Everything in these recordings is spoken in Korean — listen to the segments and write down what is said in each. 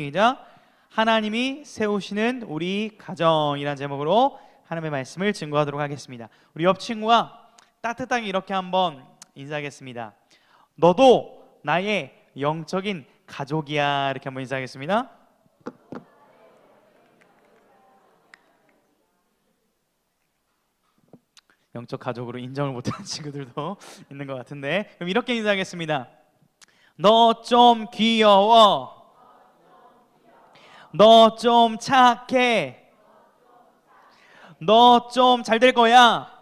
시작. 하나님이 세우시는 우리 가정이라는 제목으로 하나님의 말씀을 증거하도록 하겠습니다. 우리 옆 친구와 따뜻하게 이렇게 한번 인사하겠습니다. 너도 나의 영적인 가족이야. 이렇게 한번 인사하겠습니다. 영적 가족으로 인정을 못하는 친구들도 있는 것 같은데, 그럼 이렇게 인사하겠습니다. 너 좀 귀여워. 너 좀 착해. 너 좀 잘 될 거야.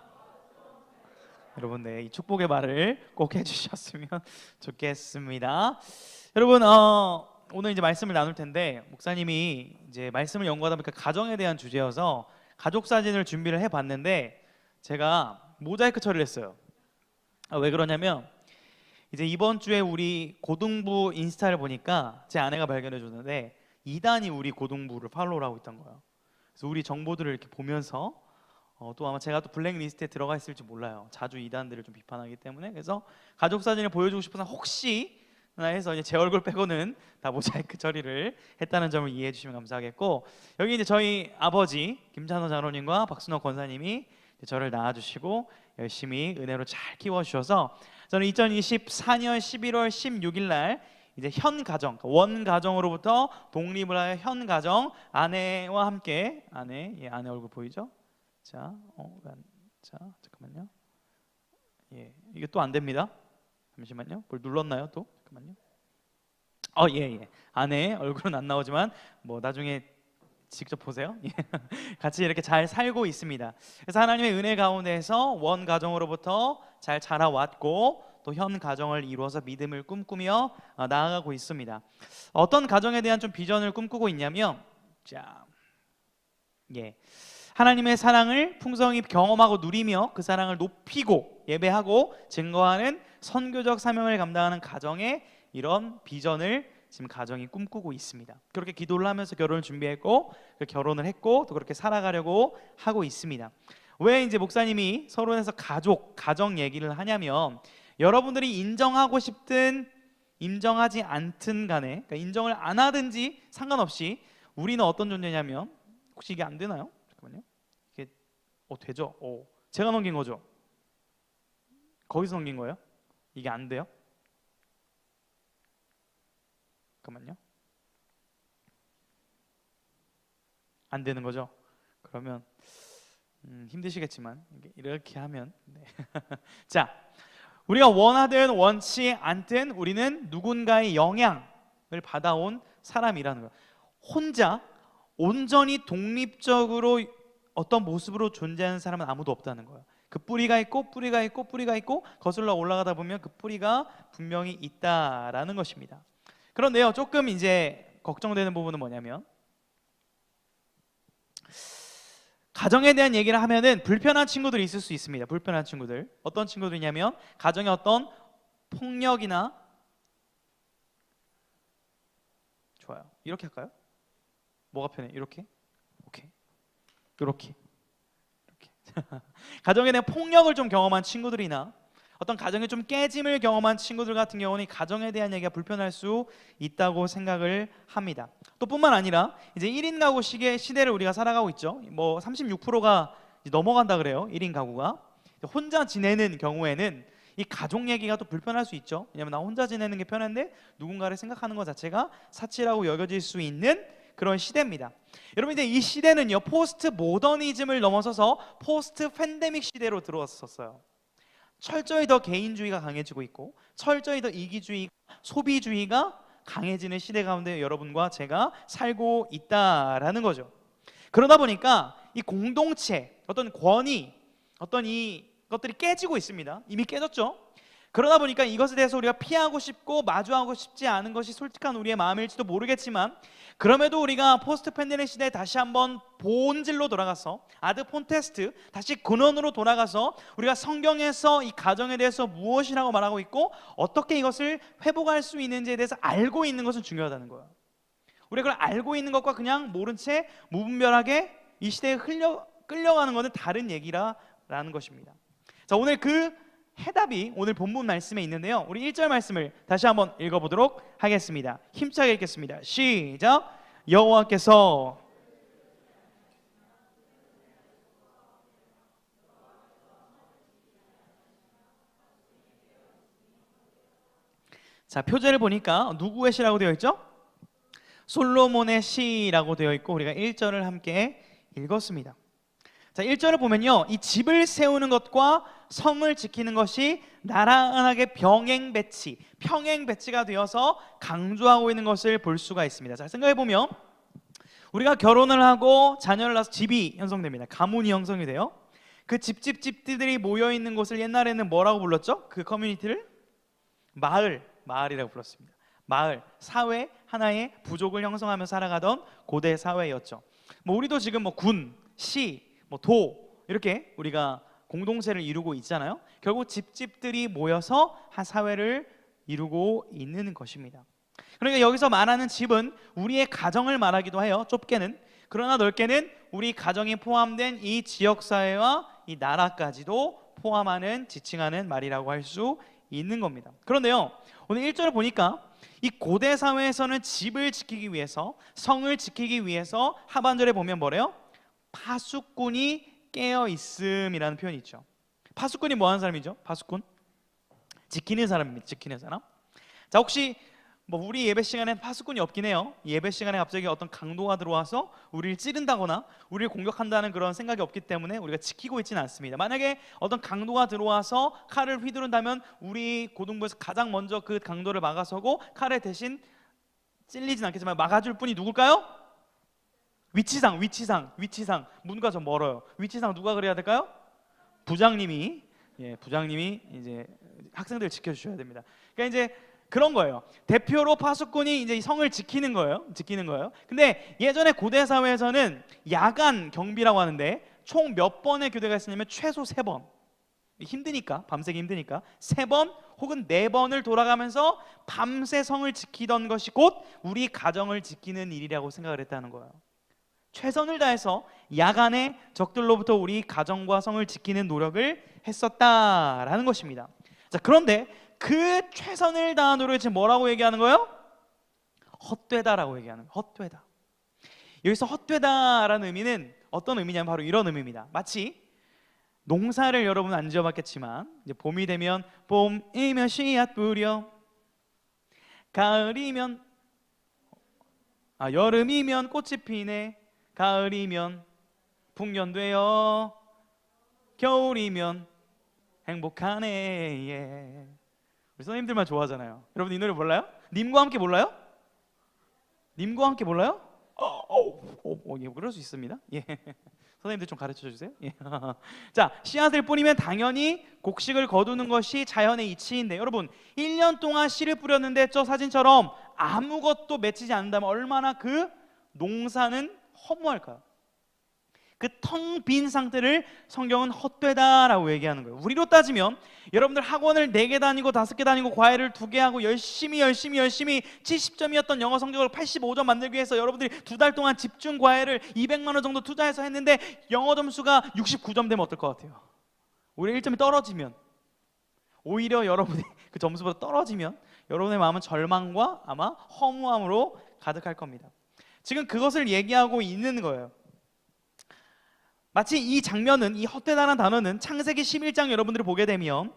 여러분, 네, 이 축복의 말을 꼭 해주셨으면 좋겠습니다. 여러분, 오늘 이제 말씀을 나눌 텐데, 목사님이 이제 말씀을 연구하다 보니까 가정에 대한 주제여서 가족 사진을 준비를 해봤는데, 제가 모자이크 처리를 했어요. 왜 그러냐면, 이제 이번 주에 우리 고등부 인스타를 보니까 제 아내가 발견해 줬는데, 이단이 우리 고등부를 팔로우를 하고 있던 거예요. 그래서 우리 정보들을 이렇게 보면서 또 아마 제가 또 블랙리스트에 들어가 있을지 몰라요. 자주 이단들을 좀 비판하기 때문에. 그래서 가족 사진을 보여주고 싶어서 혹시 해서 이제 제 얼굴 빼고는 다 모자이크 처리를 했다는 점을 이해해 주시면 감사하겠고, 여기 이제 저희 아버지 김찬호 장로님과 박순호 권사님이 저를 낳아주시고 열심히 은혜로 잘 키워주셔서, 저는 2024년 11월 16일 날 이제 현 가정, 원 가정으로부터 독립을 하여 현 가정, 아내와 함께, 아내 얼굴 보이죠? 자, 잠깐만요. 예, 이게 또 안 됩니다. 잠시만요. 뭘 눌렀나요? 또 잠깐만요. 예. 아내 얼굴은 안 나오지만 뭐 나중에 직접 보세요. 같이 이렇게 잘 살고 있습니다. 그래서 하나님의 은혜 가운데서 원 가정으로부터 잘 자라왔고, 또 현 가정을 이루어서 믿음을 꿈꾸며 나아가고 있습니다. 어떤 가정에 대한 좀 비전을 꿈꾸고 있냐면, 하나님의 사랑을 풍성히 경험하고 누리며 그 사랑을 높이고 예배하고 증거하는 선교적 사명을 감당하는 가정의 이런 비전을 지금 가정이 꿈꾸고 있습니다. 그렇게 기도를 하면서 결혼을 준비했고, 결혼을 했고, 또 그렇게 살아가려고 하고 있습니다. 왜 이제 목사님이 서론에서 가정 얘기를 하냐면, 여러분들이 인정하고 싶든 인정하지 않든 간에, 그러니까 인정을 안 하든지 상관없이 우리는 어떤 존재냐면, 혹시 이게 안 되나요? 잠깐만요. 이게 되죠? 제가 넘긴 거죠? 거기서 넘긴 거예요? 이게 안 돼요? 잠깐만요. 안 되는 거죠? 그러면 힘드시겠지만 이렇게 하면 자, 우리가 원하든 원치 않든 우리는 누군가의 영향을 받아온 사람이라는 거예요. 혼자 온전히 독립적으로 어떤 모습으로 존재하는 사람은 아무도 없다는 거예요. 그 뿌리가 있고 거슬러 올라가다 보면 그 뿌리가 분명히 있다라는 것입니다. 그런데요, 조금 이제 걱정되는 부분은 뭐냐면, 가정에 대한 얘기를 하면은 불편한 친구들이 있을 수 있습니다. 불편한 친구들. 어떤 친구들이냐면, 가정의 어떤 폭력이나, 좋아요. 이렇게 할까요? 뭐가 편해? 이렇게? 오케이. 이렇게. 가정에 대한 폭력을 좀 경험한 친구들이나 어떤 가정에 좀 깨짐을 경험한 친구들 같은 경우는 가정에 대한 얘기가 불편할 수 있다고 생각을 합니다. 또 뿐만 아니라 이제 1인 가구 시대를 우리가 살아가고 있죠. 뭐 36%가 넘어간다 그래요. 1인 가구가. 혼자 지내는 경우에는 이 가족 얘기가 또 불편할 수 있죠. 왜냐면 나 혼자 지내는 게 편한데 누군가를 생각하는 것 자체가 사치라고 여겨질 수 있는 그런 시대입니다. 여러분, 이제 이 시대는요, 포스트 모더니즘을 넘어서서 포스트 팬데믹 시대로 들어왔었어요. 철저히 더 개인주의가 강해지고 있고, 철저히 더 이기주의, 소비주의가 강해지는 시대 가운데 여러분과 제가 살고 있다라는 거죠. 그러다 보니까 이 공동체, 어떤 권위, 어떤 이 것들이 깨지고 있습니다. 이미 깨졌죠. 그러다 보니까 이것에 대해서 우리가 피하고 싶고 마주하고 싶지 않은 것이 솔직한 우리의 마음일지도 모르겠지만, 그럼에도 우리가 포스트 팬데믹 시대에 다시 한번 본질로 돌아가서, 아드 폰테스트, 다시 근원으로 돌아가서 우리가 성경에서 이 가정에 대해서 무엇이라고 말하고 있고 어떻게 이것을 회복할 수 있는지에 대해서 알고 있는 것은 중요하다는 거예요. 우리가 그걸 알고 있는 것과 그냥 모른 채 무분별하게 이 시대에 끌려가는 것은 다른 얘기라는 것입니다. 자, 오늘 그 해답이 오늘 본문 말씀에 있는데요. 우리 1절 말씀을 다시 한번 읽어보도록 하겠습니다. 힘차게 읽겠습니다. 시작. 여호와께서 자, 표제를 보니까 누구의 시라고 되어 있죠? 솔로몬의 시라고 되어 있고 우리가 1절을 함께 읽었습니다. 자, 1절을 보면요, 이 집을 세우는 것과 성을 지키는 것이 나란하게 병행 배치가 되어서 강조하고 있는 것을 볼 수가 있습니다. 자, 생각해 보면 우리가 결혼을 하고 자녀를 낳아서 집이 형성됩니다. 가문이 형성이 돼요. 그 집들이 모여 있는 곳을 옛날에는 뭐라고 불렀죠? 그 커뮤니티를 마을이라고 불렀습니다. 마을, 사회, 하나의 부족을 형성하며 살아가던 고대 사회였죠. 뭐 우리도 지금 뭐 군, 시, 뭐 도 이렇게 우리가 공동체를 이루고 있잖아요. 결국 집들이 모여서 한 사회를 이루고 있는 것입니다. 그러니까 여기서 말하는 집은 우리의 가정을 말하기도 해요. 좁게는. 그러나 넓게는 우리 가정이 포함된 이 지역사회와 이 나라까지도 포함하는, 지칭하는 말이라고 할 수 있는 겁니다. 그런데요, 오늘 1절을 보니까 이 고대 사회에서는 집을 지키기 위해서, 성을 지키기 위해서 하반절에 보면 뭐래요? 파수꾼이 깨어 있음이라는 표현이 있죠. 파수꾼이 뭐 하는 사람이죠? 파수꾼? 지키는 사람입니다. 지키는 사람. 자, 혹시 뭐 우리 예배 시간에 파수꾼이 없긴 해요. 예배 시간에 갑자기 어떤 강도가 들어와서 우리를 찌른다거나 우리를 공격한다는 그런 생각이 없기 때문에 우리가 지키고 있지는 않습니다. 만약에 어떤 강도가 들어와서 칼을 휘두른다면 우리 고등부에서 가장 먼저 그 강도를 막아서고 칼을 대신 찔리진 않겠지만 막아줄 분이 누굴까요? 위치상. 문과 좀 멀어요. 위치상 누가 그래야 될까요? 부장님이 이제 학생들 지켜주셔야 됩니다. 그러니까 이제 그런 거예요. 대표로 파수꾼이 이제 성을 지키는 거예요. 근데 예전에 고대 사회에서는 야간 경비라고 하는데 총 몇 번의 교대가 있었냐면 최소 3번. 힘드니까, 밤새기 힘드니까 3번 혹은 4번을 돌아가면서 밤새 성을 지키던 것이 곧 우리 가정을 지키는 일이라고 생각을 했다는 거예요. 최선을 다해서 야간에 적들로부터 우리 가정과 성을 지키는 노력을 했었다라는 것입니다. 자, 그런데 그 최선을 다한 노력을 지금 뭐라고 얘기하는 거예요? 헛되다라고 얘기하는 거예요. 헛되다. 여기서 헛되다라는 의미는 어떤 의미냐면 바로 이런 의미입니다. 마치 농사를 여러분 안 지어봤겠지만 이제 봄이 되면 봄이면 씨앗 뿌려, 가을이면 여름이면 꽃이 피네, 가을이면 풍년되어, 겨울이면 행복하네. 예. 우리 선생님들만 좋아하잖아요. 여러분 이 노래 몰라요? 님과 함께 몰라요? 님과 함께 몰라요? 예, 그럴 수 있습니다. 예. 선생님들 좀 가르쳐 주세요. 예. 자, 씨앗을 뿌리면 당연히 곡식을 거두는 것이 자연의 이치인데, 여러분 1년 동안 씨를 뿌렸는데 저 사진처럼 아무것도 맺히지 않는다면 얼마나 그 농사는 허무할까요? 그 텅 빈 상태를 성경은 헛되다라고 얘기하는 거예요. 우리로 따지면 여러분들 학원을 4개 다니고 5개 다니고 과외를 2개 하고 열심히 70점이었던 영어 성적을 85점 만들기 위해서 여러분들이 2달 동안 집중 과외를 200만 원 정도 투자해서 했는데 영어 점수가 69점 되면 어떨 것 같아요? 오히려 1점이 떨어지면, 오히려 여러분이 그 점수보다 떨어지면 여러분의 마음은 절망과 아마 허무함으로 가득할 겁니다. 지금 그것을 얘기하고 있는 거예요. 마치 이 장면은, 이 헛되다라는 단어는 창세기 11장 여러분들이 보게 되면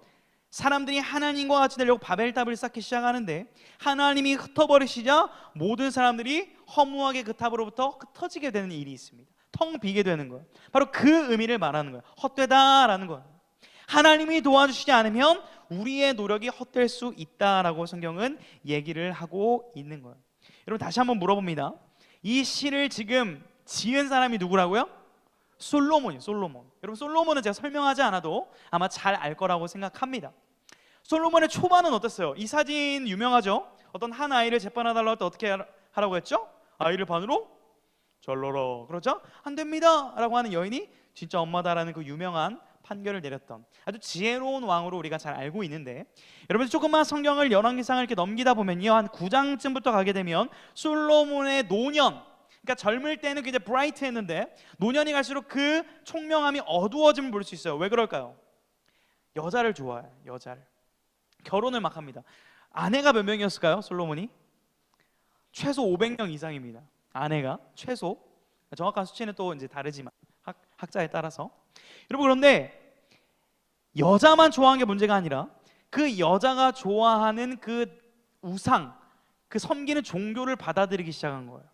사람들이 하나님과 같이 되려고 바벨탑을 쌓기 시작하는데 하나님이 흩어버리시자 모든 사람들이 허무하게 그 탑으로부터 흩어지게 되는 일이 있습니다. 텅 비게 되는 거예요. 바로 그 의미를 말하는 거예요. 헛되다라는 거예요. 하나님이 도와주시지 않으면 우리의 노력이 헛될 수 있다라고 성경은 얘기를 하고 있는 거예요. 여러분 다시 한번 물어봅니다. 이 시를 지금 지은 사람이 누구라고요? 솔로몬이에요. 솔로몬. 여러분 솔로몬은 제가 설명하지 않아도 아마 잘 알 거라고 생각합니다. 솔로몬의 초반은 어땠어요? 이 사진 유명하죠? 어떤 한 아이를 재판해달라고 할 때 어떻게 하라고 했죠? 아이를 반으로 절러라. 그렇죠? 안 됩니다 라고 하는 여인이 진짜 엄마다라는 그 유명한 판결을 내렸던 아주 지혜로운 왕으로 우리가 잘 알고 있는데, 여러분 조금만 성경을 열왕기상을 이렇게 넘기다 보면요, 한 9장쯤부터 가게 되면 솔로몬의 노년, 그러니까 젊을 때는 굉장히 브라이트했는데 노년이 갈수록 그 총명함이 어두워짐을 볼 수 있어요. 왜 그럴까요? 여자를 좋아해요. 여자를. 결혼을 막 합니다. 아내가 몇 명이었을까요? 솔로몬이? 최소 500명 이상입니다. 아내가 최소. 정확한 수치는 또 이제 다르지만 학자에 따라서. 여러분, 그런데 여자만 좋아하는 게 문제가 아니라 그 여자가 좋아하는 그 우상, 그 섬기는 종교를 받아들이기 시작한 거예요.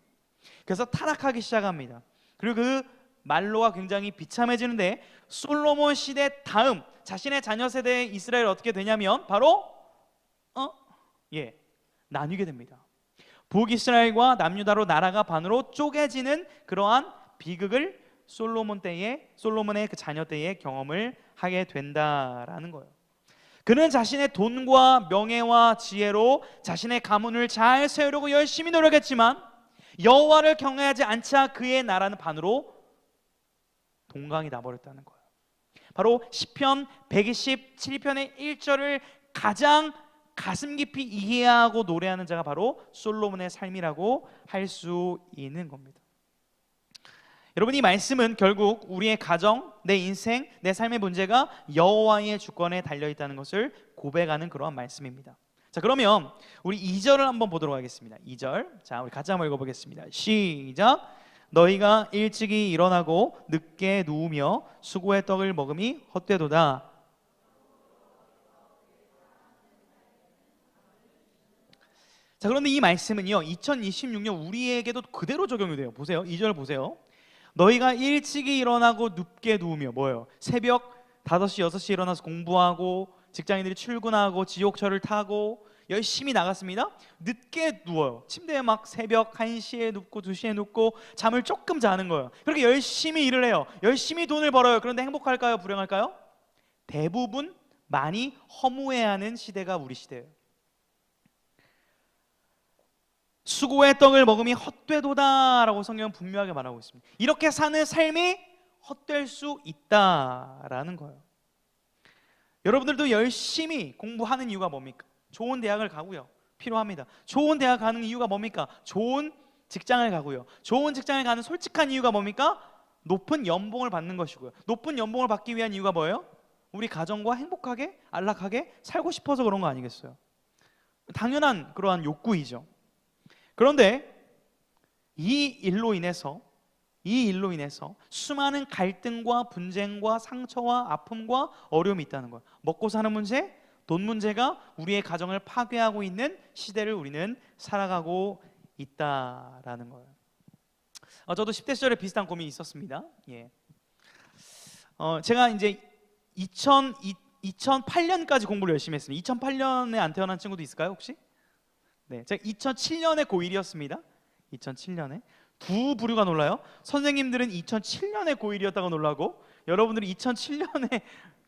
그래서 타락하기 시작합니다. 그리고 그 말로가 굉장히 비참해지는데, 솔로몬 시대 다음 자신의 자녀 세대의 이스라엘 어떻게 되냐면 바로 나뉘게 됩니다. 북이스라엘과 남유다로 나라가 반으로 쪼개지는 그러한 비극을 솔로몬의 그 자녀 때에 경험을 하게 된다라는 거예요. 그는 자신의 돈과 명예와 지혜로 자신의 가문을 잘 세우려고 열심히 노력했지만 여호와를 경외하지 않자 그의 나라는 반으로 동강이 나버렸다는 거예요. 바로 시편 127편의 1절을 가장 가슴 깊이 이해하고 노래하는 자가 바로 솔로몬의 삶이라고 할 수 있는 겁니다. 여러분, 이 말씀은 결국 우리의 가정, 내 인생, 내 삶의 문제가 여호와의 주권에 달려있다는 것을 고백하는 그러한 말씀입니다. 자, 그러면 우리 2절을 한번 보도록 하겠습니다. 2절, 자, 우리 같이 한번 읽어보겠습니다. 시작. 너희가 일찍이 일어나고 늦게 누우며 수고의 떡을 먹음이 헛되도다. 자, 그런데 이 말씀은요 2026년 우리에게도 그대로 적용이 돼요. 보세요, 2절 보세요. 너희가 일찍이 일어나고 늦게 누우며, 뭐예요? 새벽 5시, 6시 일어나서 공부하고 직장인들이 출근하고 지옥철을 타고 열심히 나갔습니다. 늦게 누워요. 침대에 막 새벽 1시에 눕고 2시에 눕고 잠을 조금 자는 거예요. 그렇게 열심히 일을 해요. 열심히 돈을 벌어요. 그런데 행복할까요? 불행할까요? 대부분 많이 허무해하는 시대가 우리 시대예요. 수고의 떡을 먹음이 헛되도다라고 성경은 분명하게 말하고 있습니다. 이렇게 사는 삶이 헛될 수 있다라는 거예요. 여러분들도 열심히 공부하는 이유가 뭡니까? 좋은 대학을 가고요. 필요합니다. 좋은 대학 가는 이유가 뭡니까? 좋은 직장을 가고요. 좋은 직장을 가는 솔직한 이유가 뭡니까? 높은 연봉을 받는 것이고요. 높은 연봉을 받기 위한 이유가 뭐예요? 우리 가정과 행복하게 안락하게 살고 싶어서 그런 거 아니겠어요? 당연한 그러한 욕구이죠. 그런데 이 일로 인해서 수많은 갈등과 분쟁과 상처와 아픔과 어려움이 있다는 거예요. 먹고 사는 문제, 돈 문제가 우리의 가정을 파괴하고 있는 시대를 우리는 살아가고 있다라는 거예요. 저도 10대 시절에 비슷한 고민이 있었습니다. 제가 이제 2008년까지 공부를 열심히 했습니다. 2008년에 안 태어난 친구도 있을까요, 혹시? 네, 제가 2007년에 고1이었습니다. 2007년에 두 부류가 놀라요. 선생님들은 2007년에 고1이었다고 놀라고, 여러분들이 2007년에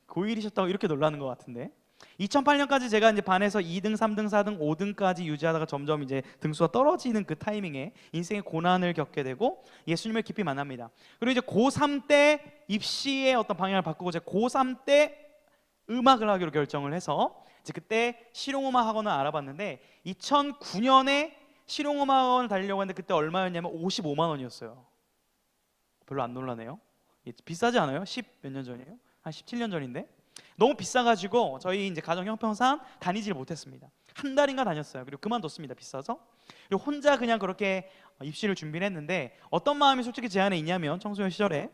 고1이셨다고 이렇게 놀라는 것 같은데, 2008년까지 제가 이제 반에서 2등, 3등, 4등, 5등까지 유지하다가 점점 이제 등수가 떨어지는 그 타이밍에 인생의 고난을 겪게 되고 예수님을 깊이 만납니다. 그리고 이제 고3 때 입시의 어떤 방향을 바꾸고 제가 고3 때 음악을 하기로 결정을 해서 이제 그때 실용음악 학원을 알아봤는데 2009년에 실용음악 학원을 다니려고 했는데 그때 얼마였냐면 55만 원이었어요. 별로 안 놀라네요. 비싸지 않아요? 10 몇 년 전이에요? 한 17년 전인데 너무 비싸가지고 저희 이제 가정 형편상 다니질 못했습니다. 한 달인가 다녔어요. 그리고 그만뒀습니다. 비싸서. 그리고 혼자 그냥 그렇게 입시를 준비를 했는데 어떤 마음이 솔직히 제 안에 있냐면, 청소년 시절에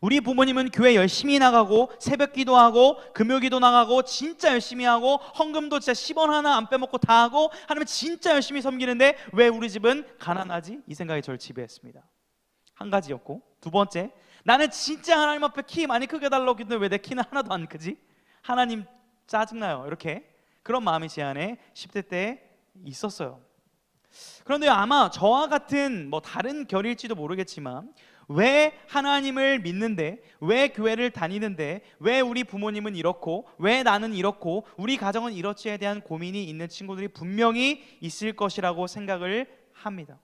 우리 부모님은 교회 열심히 나가고 새벽 기도하고 금요 기도 나가고 진짜 열심히 하고 헌금도 진짜 10원 하나 안 빼먹고 다 하고 하나님 진짜 열심히 섬기는데 왜 우리 집은 가난하지? 이 생각이 저를 지배했습니다. 한 가지였고, 두 번째, 나는 진짜 하나님 앞에 키 많이 크게 달라고 했는데 왜 내 키는 하나도 안 크지? 하나님 짜증나요. 이렇게 그런 마음이 제 안에 10대 때 있었어요. 그런데 아마 저와 같은 다른 결일지도 모르겠지만 왜 하나님을 믿는데, 왜 교회를 다니는데, 왜 우리 부모님은 이렇고 왜 나는 이렇고 우리 가정은 이렇지에 대한 고민이 있는 친구들이 분명히 있을 것이라고 생각을 합니다.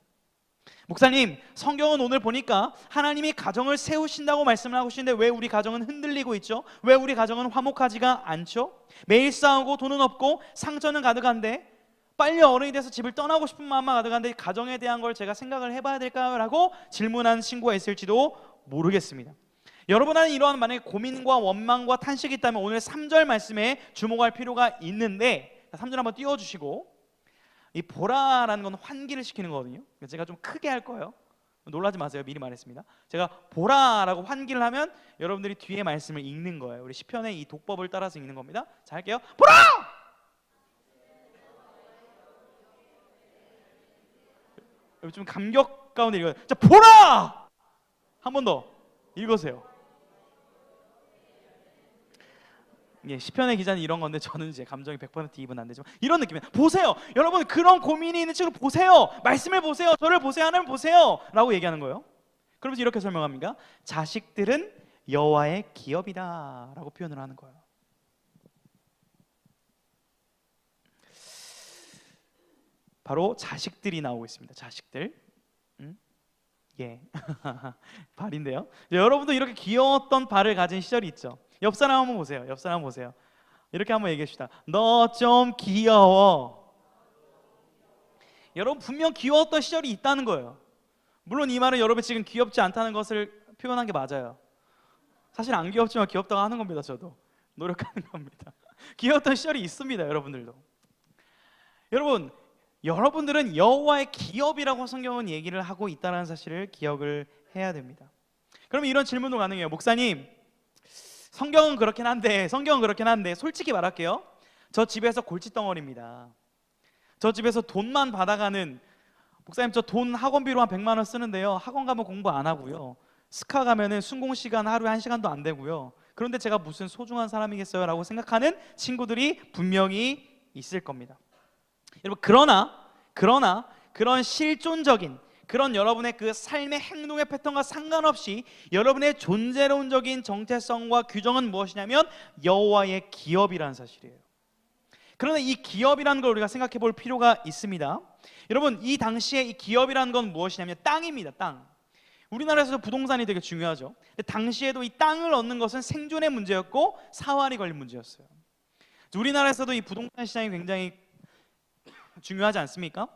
목사님, 성경은 오늘 보니까 하나님이 가정을 세우신다고 말씀을 하고 계시는데 왜 우리 가정은 흔들리고 있죠? 왜 우리 가정은 화목하지가 않죠? 매일 싸우고 돈은 없고 상처는 가득한데, 빨리 어른이 돼서 집을 떠나고 싶은 마음만 가득한데 가정에 대한 걸 제가 생각을 해봐야 될까요? 라고 질문하는 친구가 있을지도 모르겠습니다. 여러분 안에 이러한 만약에 고민과 원망과 탄식이 있다면 오늘 3절 말씀에 주목할 필요가 있는데, 3절 한번 띄워주시고, 이 보라라는 건 환기를 시키는 거거든요. 제가 좀 크게 할 거예요. 놀라지 마세요. 미리 말했습니다. 제가 보라라고 환기를 하면 여러분들이 뒤에 말씀을 읽는 거예요. 우리 시편의 이 독법을 따라서 읽는 겁니다. 자, 할게요. 보라! 좀 감격 가운데 읽어요. 자, 보라! 한 번 더 읽으세요. 예, 시편의 기자는 이런 건데 저는 이제 감정이 100% 이입은 안 되지만 이런 느낌이에요. 보세요. 여러분 그런 고민이 있는 친구 보세요. 말씀을 보세요. 저를 보세요. 하나님 보세요. 라고 얘기하는 거예요. 그러면서 이렇게 설명합니다. 자식들은 여호와의 기업이다 라고 표현을 하는 거예요. 바로 자식들이 나오고 있습니다. 자식들. 예. 발인데요. 여러분도 이렇게 귀여웠던 발을 가진 시절이 있죠. 옆 사람 한번 보세요. 옆 사람 보세요. 이렇게 한번 얘기합시다. 너 좀 귀여워. 여러분 분명 귀여웠던 시절이 있다는 거예요. 물론 이 말은 여러분 지금 귀엽지 않다는 것을 표현한 게 맞아요. 사실 안 귀엽지만 귀엽다고 하는 겁니다. 저도 노력하는 겁니다. 귀여웠던 시절이 있습니다. 여러분들도. 여러분, 여러분들은 여호와의 기업이라고 성경은 얘기를 하고 있다는 사실을 기억을 해야 됩니다. 그러면 이런 질문도 가능해요. 목사님, 성경은 그렇긴 한데 솔직히 말할게요. 저 집에서 골칫덩어리입니다. 저 집에서 돈만 받아가는, 목사님 저 돈 학원비로 한 100만 원 쓰는데요, 학원 가면 공부 안 하고요, 스카 가면은 순공 시간 하루에 1시간도 안 되고요, 그런데 제가 무슨 소중한 사람이겠어요? 라고 생각하는 친구들이 분명히 있을 겁니다. 여러분, 그러나 그런 실존적인 그런 여러분의 그 삶의 행동의 패턴과 상관없이 여러분의 존재론적인 정체성과 규정은 무엇이냐면 여호와의 기업이라는 사실이에요. 그러나 이 기업이라는 걸 우리가 생각해 볼 필요가 있습니다. 여러분, 이 당시에 이 기업이라는 건 무엇이냐면 땅입니다. 땅. 우리나라에서도 부동산이 되게 중요하죠. 근데 당시에도 이 땅을 얻는 것은 생존의 문제였고 사활이 걸린 문제였어요. 우리나라에서도 이 부동산 시장이 굉장히 중요하지 않습니까?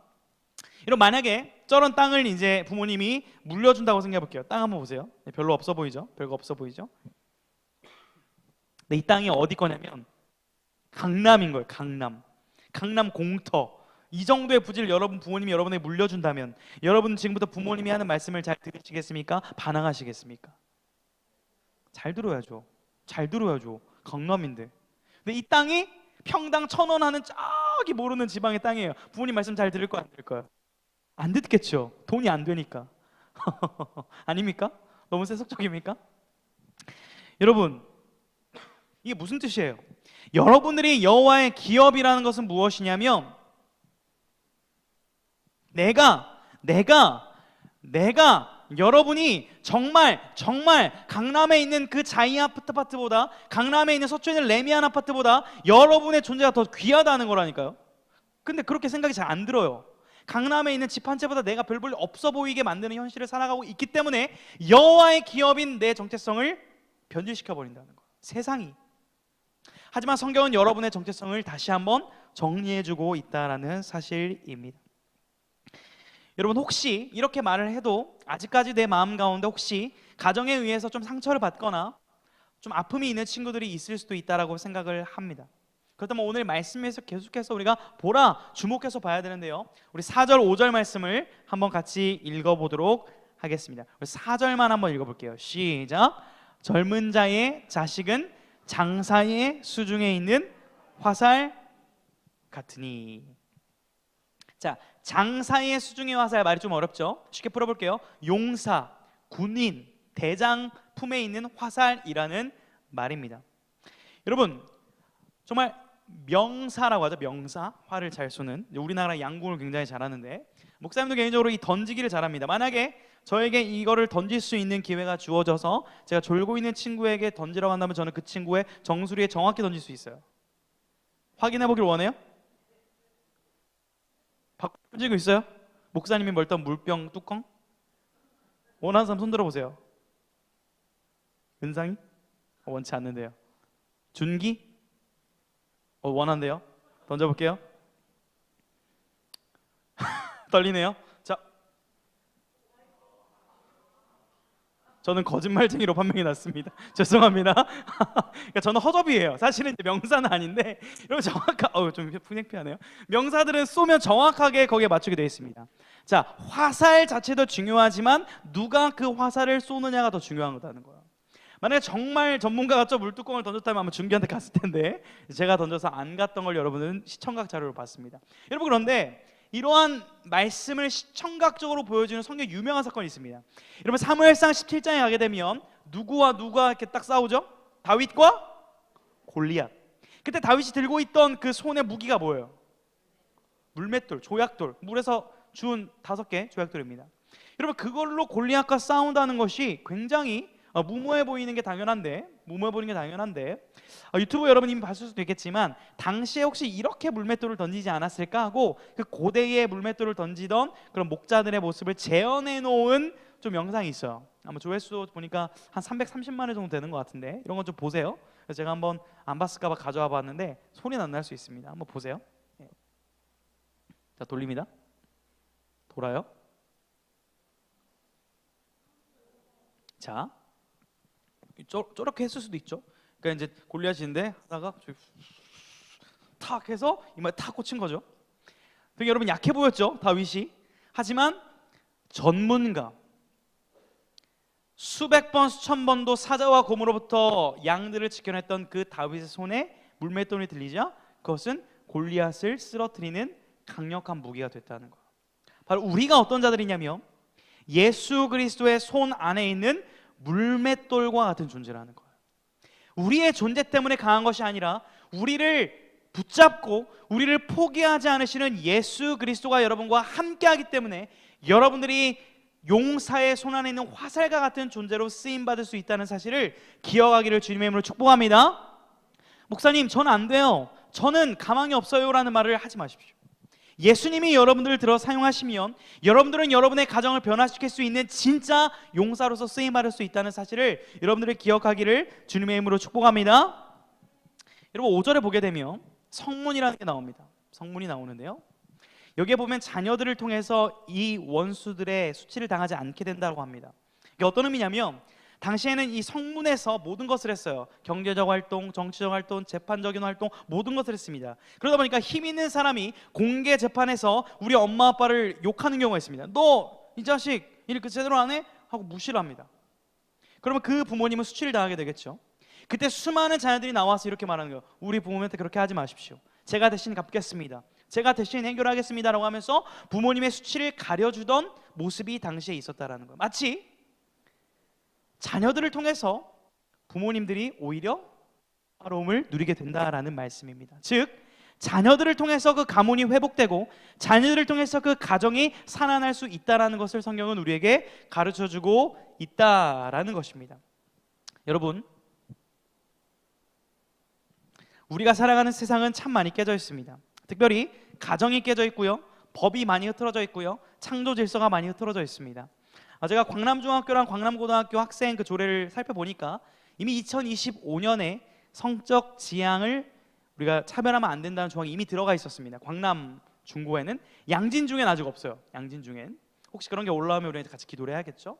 이런 만약에 저런 땅을 이제 부모님이 물려준다고 생각해 볼게요. 땅 한번 보세요. 별로 없어 보이죠? 별거 없어 보이죠? 근데 이 땅이 어디 거냐면 강남인 거예요. 강남 공터. 이 정도의 부지를 여러분 부모님이 여러분에게 물려준다면 여러분 지금부터 부모님이 하는 말씀을 잘 들으시겠습니까? 반항하시겠습니까? 잘 들어야죠. 강남인데. 근데 이 땅이 평당 1,000원 하는 저기 모르는 지방의 땅이에요. 부모님 말씀 잘 들을 거야, 안 들을 거야? 안 듣겠죠. 돈이 안 되니까. 아닙니까? 너무 세속적입니까? 여러분, 이게 무슨 뜻이에요? 여러분들이 여호와의 기업이라는 것은 무엇이냐면 내가 여러분이 정말 강남에 있는 그 자이 아파트보다, 강남에 있는 서초에 있는 레미안 아파트보다 여러분의 존재가 더 귀하다는 거라니까요. 근데 그렇게 생각이 잘 안 들어요. 강남에 있는 집 한 채보다 내가 별 볼 없어 보이게 만드는 현실을 살아가고 있기 때문에 여호와의 기업인 내 정체성을 변질시켜 버린다는 거예요, 세상이. 하지만 성경은 여러분의 정체성을 다시 한번 정리해주고 있다는 사실입니다. 여러분, 혹시 이렇게 말을 해도 아직까지 내 마음 가운데 혹시 가정에 의해서 좀 상처를 받거나 좀 아픔이 있는 친구들이 있을 수도 있다라고 생각을 합니다. 그렇다면 오늘 말씀에서 계속해서 우리가 주목해서 봐야 되는데요, 우리 4절 5절 말씀을 한번 같이 읽어보도록 하겠습니다. 우리 4절만 한번 읽어볼게요. 시작. 젊은 자의 자식은 장사의 수중에 있는 화살 같으니. 자, 장사의 수중의 화살, 말이 좀 어렵죠? 쉽게 풀어볼게요. 용사, 군인, 대장 품에 있는 화살이라는 말입니다. 여러분, 정말 명사라고 하죠. 명사, 활을 잘 쏘는. 우리나라 양궁을 굉장히 잘하는데 목사님도 개인적으로 이 던지기를 잘합니다. 만약에 저에게 이거를 던질 수 있는 기회가 주어져서 제가 졸고 있는 친구에게 던지라고 한다면 저는 그 친구의 정수리에 정확히 던질 수 있어요. 확인해 보길 원해요? 던지고 있어요? 목사님이 멀던 물병 뚜껑? 원하는 사람 손 들어보세요. 은상이? 원치 않는데요. 준기? 원한대요. 던져볼게요. 떨리네요. 자, 저는 거짓말쟁이로 판명이 났습니다. 죄송합니다. 그러니까 저는 허접이에요. 사실은 이제 명사는 아닌데 여러분 좀 푸념피하네요. 명사들은 쏘면 정확하게 거기에 맞추게 되어 있습니다. 자, 화살 자체도 중요하지만 누가 그 화살을 쏘느냐가 더 중요한 거다는 거예요. 만약에 정말 전문가가 저 물뚜껑을 던졌다면 아마 중기한테 갔을 텐데 제가 던져서 안 갔던 걸 여러분은 시청각 자료를 봤습니다. 여러분, 그런데 이러한 말씀을 시청각적으로 보여주는 성경 유명한 사건이 있습니다. 여러분, 사무엘상 17장에 가게 되면 누구와 누가 이렇게 딱 싸우죠? 다윗과 골리앗. 그때 다윗이 들고 있던 그 손의 무기가 뭐예요? 물맷돌, 조약돌, 물에서 주운 5개 조약돌입니다. 여러분, 그걸로 골리앗과 싸운다는 것이 굉장히 무모해 보이는 게 당연한데 유튜브 여러분 이미 봤을 수도 있겠지만 당시에 혹시 이렇게 물맷돌을 던지지 않았을까 하고 그 고대의 물맷돌을 던지던 그런 목자들의 모습을 재현해 놓은 좀 영상이 있어요. 아마 조회수 보니까 한 330만 회 정도 되는 것 같은데 이런 건 좀 보세요. 그래서 제가 한번 안 봤을까 봐 가져와 봤는데 소리는 안 날 수 있습니다. 한번 보세요. 자, 돌립니다. 돌아요. 자, 저렇게 했을 수도 있죠. 그러니까 이제 골리앗인데 하다가 탁 해서 이마에 탁 꽂힌 거죠. 되게 여러분 약해 보였죠, 다윗이. 하지만 전문가, 수백 번 수천 번도 사자와 곰으로부터 양들을 지켜냈던 그 다윗의 손에 물맷돌이 들리자 그것은 골리앗을 쓰러뜨리는 강력한 무기가 됐다는 거예요. 바로 우리가 어떤 자들이냐면 예수 그리스도의 손 안에 있는 물맷돌과 같은 존재라는 거예요. 우리의 존재 때문에 강한 것이 아니라 우리를 붙잡고 우리를 포기하지 않으시는 예수 그리스도가 여러분과 함께하기 때문에 여러분들이 용사의 손 안에 있는 화살과 같은 존재로 쓰임받을 수 있다는 사실을 기억하기를 주님의 이름으로 축복합니다. 목사님, 저는 안 돼요, 저는 가망이 없어요 라는 말을 하지 마십시오. 예수님이 여러분들을 들어 사용하시면 여러분들은 여러분의 가정을 변화시킬 수 있는 진짜 용사로서 쓰임받을 수 있다는 사실을 여러분들이 기억하기를 주님의 이름으로 축복합니다. 여러분, 5절에 보게 되면 성문이라는 게 나옵니다. 성문이 나오는데요, 여기에 보면 자녀들을 통해서 이 원수들의 수치를 당하지 않게 된다고 합니다. 이게 어떤 의미냐면 당시에는 이 성문에서 모든 것을 했어요. 경제적 활동, 정치적 활동, 재판적인 활동, 모든 것을 했습니다. 그러다 보니까 힘 있는 사람이 공개 재판에서 우리 엄마 아빠를 욕하는 경우가 있습니다. 너 이 자식 일 제대로 안 해? 하고 무시를 합니다. 그러면 그 부모님은 수치를 당하게 되겠죠. 그때 수많은 자녀들이 나와서 이렇게 말하는 거예요. 우리 부모님한테 그렇게 하지 마십시오. 제가 대신 갚겠습니다. 제가 대신 해결하겠습니다 라고 하면서 부모님의 수치를 가려주던 모습이 당시에 있었다라는 거예요. 마치 자녀들을 통해서 부모님들이 오히려 화로움을 누리게 된다라는 말씀입니다. 즉, 자녀들을 통해서 그 가문이 회복되고 자녀들을 통해서 그 가정이 살아날 수 있다라는 것을 성경은 우리에게 가르쳐주고 있다라는 것입니다. 여러분, 우리가 살아가는 세상은 참 많이 깨져 있습니다. 특별히 가정이 깨져 있고요, 법이 많이 흐트러져 있고요, 창조 질서가 많이 흐트러져 있습니다. 제가 광남중학교랑 광남고등학교 학생 그 조례를 살펴보니까 이미 2025년에 성적 지향을 우리가 차별하면 안 된다는 조항이 이미 들어가 있었습니다. 광남중고에는. 양진중엔 아직 없어요. 양진중엔. 혹시 그런 게 올라오면 우리 같이 기도를 해야겠죠?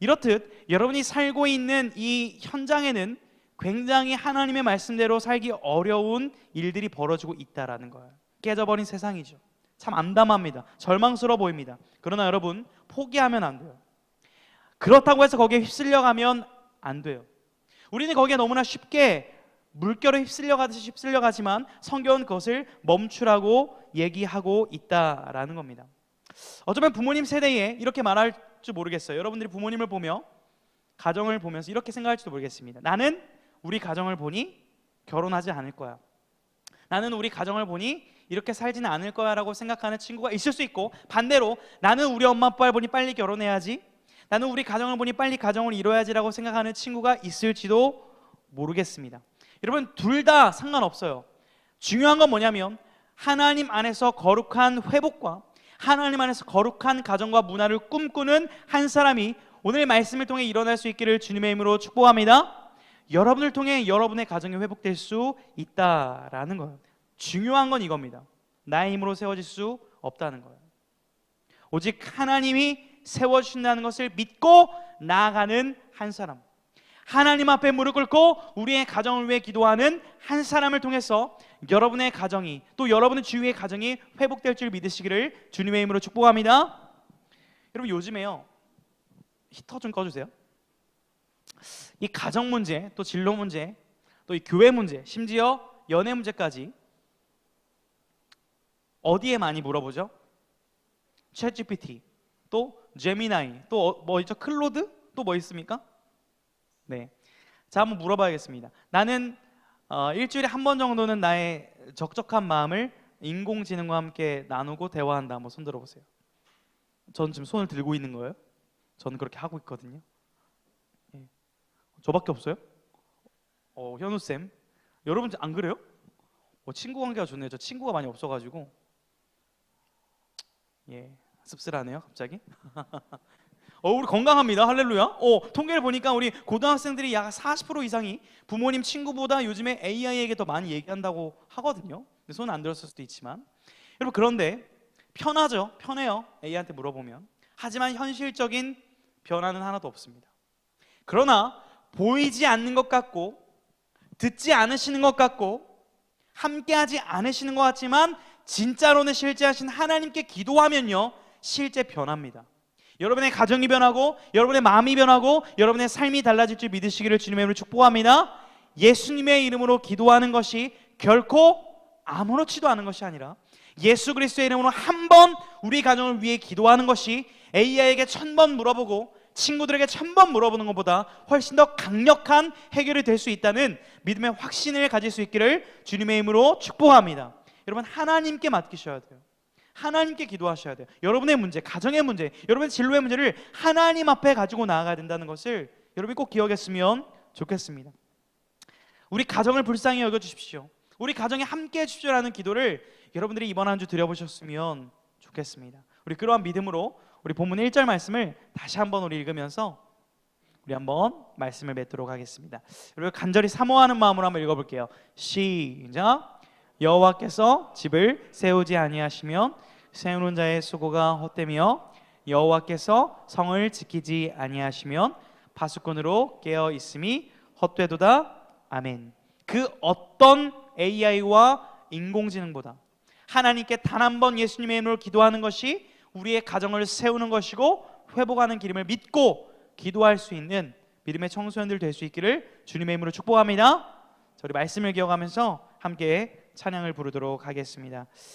이렇듯 여러분이 살고 있는 이 현장에는 굉장히 하나님의 말씀대로 살기 어려운 일들이 벌어지고 있다라는 거예요. 깨져버린 세상이죠. 참 암담합니다. 절망스러워 보입니다. 그러나 여러분, 포기하면 안 돼요. 그렇다고 해서 거기에 휩쓸려가면 안 돼요. 우리는 거기에 너무나 쉽게 물결에 휩쓸려가듯이 휩쓸려가지만 성경은 그것을 멈추라고 얘기하고 있다라는 겁니다. 어쩌면 부모님 세대에 이렇게 말할 줄 모르겠어요. 여러분들이 부모님을 보며 가정을 보면서 이렇게 생각할지도 모르겠습니다. 나는 우리 가정을 보니 결혼하지 않을 거야. 나는 우리 가정을 보니 이렇게 살지는 않을 거야 라고 생각하는 친구가 있을 수 있고, 반대로 나는 우리 엄마 아빠를 보니 빨리 결혼해야지, 나는 우리 가정을 보니 빨리 가정을 이뤄야지 라고 생각하는 친구가 있을지도 모르겠습니다. 여러분, 둘 다 상관없어요. 중요한 건 뭐냐면 하나님 안에서 거룩한 회복과 하나님 안에서 거룩한 가정과 문화를 꿈꾸는 한 사람이 오늘 말씀을 통해 일어날 수 있기를 주님의 이름으로 축복합니다. 여러분을 통해 여러분의 가정이 회복될 수 있다라는 거예요. 중요한 건 이겁니다. 나의 힘으로 세워질 수 없다는 거예요. 오직 하나님이 세워주신다는 것을 믿고 나아가는 한 사람, 하나님 앞에 무릎 꿇고 우리의 가정을 위해 기도하는 한 사람을 통해서 여러분의 가정이, 또 여러분의 주위의 가정이 회복될 줄 믿으시기를 주님의 이름으로 축복합니다. 여러분, 요즘에요, 히터 좀 꺼주세요. 이 가정 문제, 또 진로 문제, 또 이 교회 문제, 심지어 연애 문제까지 어디에 많이 물어보죠? 챗GPT, 또 제미나이, 또 뭐 있죠? 클로드? 또 뭐 있습니까? 네, 자, 한번 물어봐야겠습니다. 나는 일주일에 한 번 정도는 나의 적적한 마음을 인공지능과 함께 나누고 대화한다. 한번 손 들어보세요. 전 지금 손을 들고 있는 거예요. 저는 그렇게 하고 있거든요. 예. 저밖에 없어요? 현우 쌤, 여러분 안 그래요? 친구 관계가 좋네요. 저 친구가 많이 없어가지고 씁쓸하네요, 갑자기. 우리 건강합니다. 할렐루야. 통계를 보니까 우리 고등학생들이 약 40% 이상이 부모님 친구보다 요즘에 AI에게 더 많이 얘기한다고 하거든요. 손 안 들었을 수도 있지만, 여러분, 그런데 편하죠? 편해요, AI한테 물어보면. 하지만 현실적인 변화는 하나도 없습니다. 그러나 보이지 않는 것 같고 듣지 않으시는 것 같고 함께하지 않으시는 것 같지만 진짜로는 실제하신 하나님께 기도하면요, 실제 변합니다. 여러분의 가정이 변하고 여러분의 마음이 변하고 여러분의 삶이 달라질 줄 믿으시기를 주님의 이름으로 축복합니다. 예수님의 이름으로 기도하는 것이 결코 아무렇지도 않은 것이 아니라 예수 그리스도의 이름으로 한 번 우리 가정을 위해 기도하는 것이 AI에게 1000번 물어보고 친구들에게 1000번 물어보는 것보다 훨씬 더 강력한 해결이 될 수 있다는 믿음의 확신을 가질 수 있기를 주님의 이름으로 축복합니다. 여러분, 하나님께 맡기셔야 돼요. 하나님께 기도하셔야 돼요. 여러분의 문제, 가정의 문제, 여러분의 진로의 문제를 하나님 앞에 가지고 나아가야 된다는 것을 여러분이 꼭 기억했으면 좋겠습니다. 우리 가정을 불쌍히 여겨주십시오. 우리 가정에 함께 해주십시오라는 기도를 여러분들이 이번 한 주 드려보셨으면 좋겠습니다. 우리 그러한 믿음으로 우리 본문 1절 말씀을 다시 한번 우리 읽으면서 우리 한번 말씀을 맺도록 하겠습니다. 여러분, 간절히 사모하는 마음으로 한번 읽어볼게요. 시작. 여호와께서 집을 세우지 아니하시면 세우는 자의 수고가 헛되며 여호와께서 성을 지키지 아니하시면 파수꾼으로 깨어 있음이 헛되도다. 아멘. 그 어떤 AI와 인공지능보다 하나님께 단 한 번 예수님의 이름으로 기도하는 것이 우리의 가정을 세우는 것이고 회복하는 길임을 믿고 기도할 수 있는 믿음의 청소년들 될 수 있기를 주님의 이름으로 축복합니다. 우리 말씀을 기억하면서 함께 찬양을 부르도록 하겠습니다.